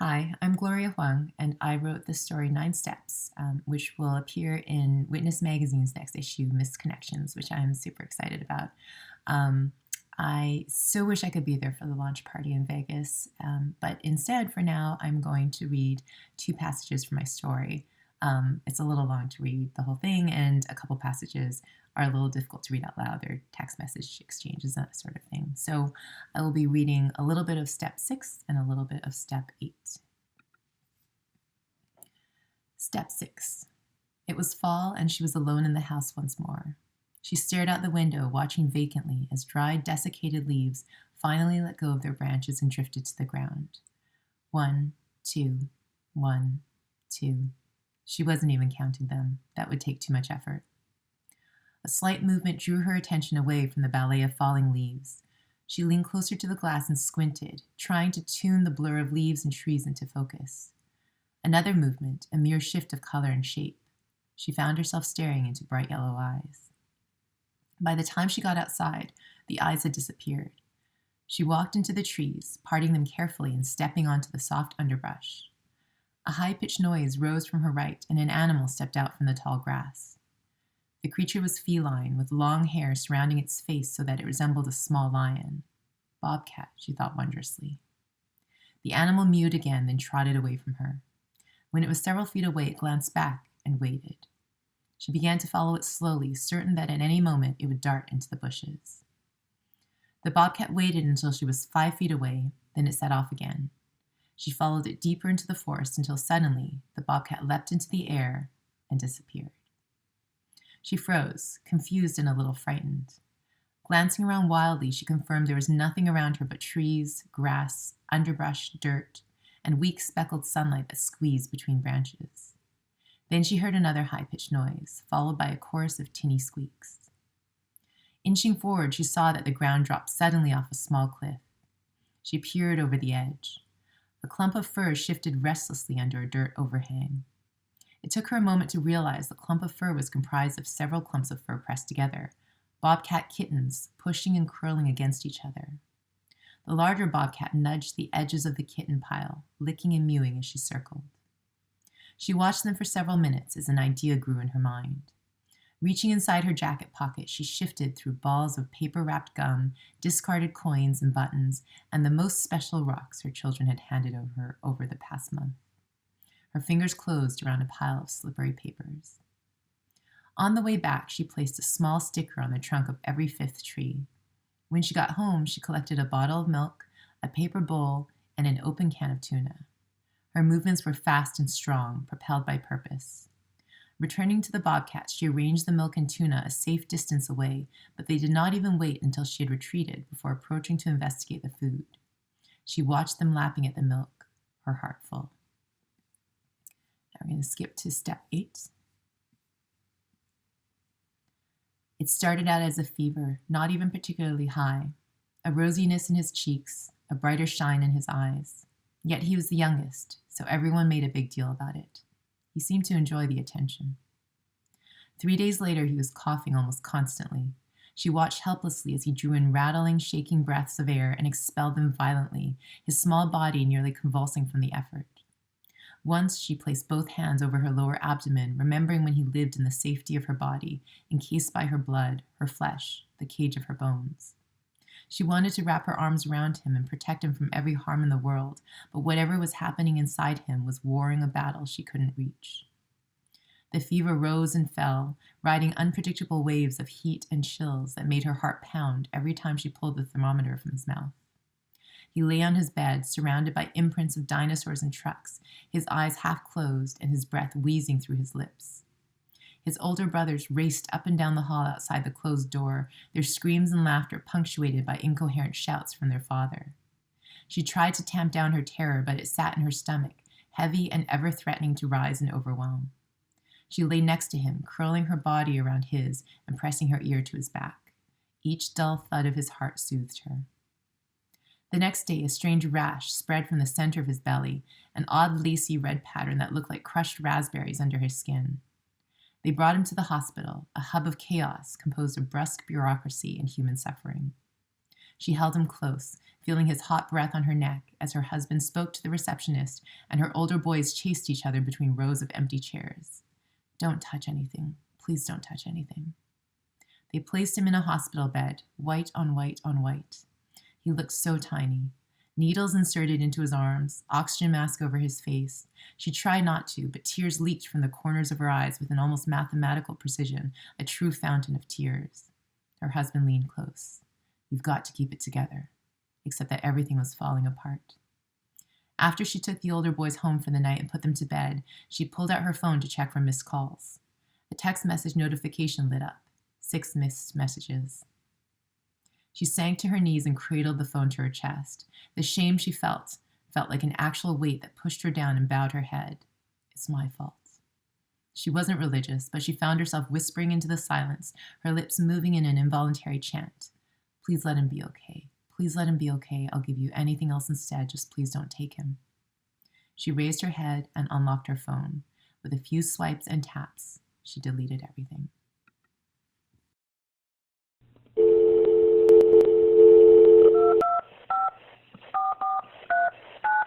Hi, I'm Gloria Huang, and I wrote the story Nine Steps, which will appear in Witness Magazine's next issue, Missed Connections, which I'm super excited about. Um, I so wish I could be there for the launch party in Vegas, but instead, for now, I'm going to read two passages from my story. It's a little long to read the whole thing, and a couple passages are a little difficult to read out loud. They're text message exchanges, that sort of thing. So I will be reading a little bit of step 6 and a little bit of step 8. Step 6. It was fall, and she was alone in the house once more. She stared out the window, watching vacantly as dried, desiccated leaves finally let go of their branches and drifted to the ground. 1, 2, 1, 2. She wasn't even counting them. That would take too much effort. A slight movement drew her attention away from the ballet of falling leaves. She leaned closer to the glass and squinted, trying to tune the blur of leaves and trees into focus. Another movement, a mere shift of color and shape. She found herself staring into bright yellow eyes. By the time she got outside, the eyes had disappeared. She walked into the trees, parting them carefully and stepping onto the soft underbrush. A high-pitched noise rose from her right, and an animal stepped out from the tall grass. The creature was feline, with long hair surrounding its face so that it resembled a small lion. Bobcat, she thought wondrously. The animal mewed again, then trotted away from her. When it was several feet away, it glanced back and waited. She began to follow it slowly, certain that at any moment it would dart into the bushes. The bobcat waited until she was 5 feet away, then it set off again. She followed it deeper into the forest until suddenly the bobcat leapt into the air and disappeared. She froze, confused and a little frightened. Glancing around wildly, she confirmed there was nothing around her but trees, grass, underbrush, dirt, and weak speckled sunlight that squeezed between branches. Then she heard another high-pitched noise, followed by a chorus of tinny squeaks. Inching forward, she saw that the ground dropped suddenly off a small cliff. She peered over the edge. A clump of fir shifted restlessly under a dirt overhang. It took her a moment to realize the clump of fir was comprised of several clumps of fir pressed together, bobcat kittens pushing and curling against each other. The larger bobcat nudged the edges of the kitten pile, licking and mewing as she circled. She watched them for several minutes as an idea grew in her mind. Reaching inside her jacket pocket, she shifted through balls of paper-wrapped gum, discarded coins and buttons, and the most special rocks her children had handed over the past month. Her fingers closed around a pile of slippery papers. On the way back, she placed a small sticker on the trunk of every fifth tree. When she got home, she collected a bottle of milk, a paper bowl, and an open can of tuna. Her movements were fast and strong, propelled by purpose. Returning to the bobcats, she arranged the milk and tuna a safe distance away, but they did not even wait until she had retreated before approaching to investigate the food. She watched them lapping at the milk, her heart full. Now we're going to skip to step 8. It started out as a fever, not even particularly high, a rosiness in his cheeks, a brighter shine in his eyes. Yet he was the youngest, so everyone made a big deal about it. He seemed to enjoy the attention. 3 days later, he was coughing almost constantly. She watched helplessly as he drew in rattling, shaking breaths of air and expelled them violently, his small body nearly convulsing from the effort. Once she placed both hands over her lower abdomen, remembering when he lived in the safety of her body, encased by her blood, her flesh, the cage of her bones. She wanted to wrap her arms around him and protect him from every harm in the world, but whatever was happening inside him was warring a battle she couldn't reach. The fever rose and fell, riding unpredictable waves of heat and chills that made her heart pound every time she pulled the thermometer from his mouth. He lay on his bed, surrounded by imprints of dinosaurs and trucks, his eyes half closed and his breath wheezing through his lips. His older brothers raced up and down the hall outside the closed door, their screams and laughter punctuated by incoherent shouts from their father. She tried to tamp down her terror, but it sat in her stomach, heavy and ever threatening to rise and overwhelm. She lay next to him, curling her body around his and pressing her ear to his back. Each dull thud of his heart soothed her. The next day, a strange rash spread from the center of his belly, an odd lacy red pattern that looked like crushed raspberries under his skin. They brought him to the hospital, a hub of chaos composed of brusque bureaucracy and human suffering. She held him close, feeling his hot breath on her neck as her husband spoke to the receptionist and her older boys chased each other between rows of empty chairs. Don't touch anything. Please don't touch anything. They placed him in a hospital bed, white on white on white. He looked so tiny. Needles inserted into his arms, oxygen mask over his face. She tried not to, but tears leaked from the corners of her eyes with an almost mathematical precision, a true fountain of tears. Her husband leaned close. You've got to keep it together. Except that everything was falling apart. After she took the older boys home for the night and put them to bed, she pulled out her phone to check for missed calls. A text message notification lit up. 6 missed messages. She sank to her knees and cradled the phone to her chest. The shame she felt like an actual weight that pushed her down and bowed her head. It's my fault. She wasn't religious, but she found herself whispering into the silence, her lips moving in an involuntary chant. Please let him be okay. Please let him be okay. I'll give you anything else instead. Just please don't take him. She raised her head and unlocked her phone. With a few swipes and taps, she deleted everything.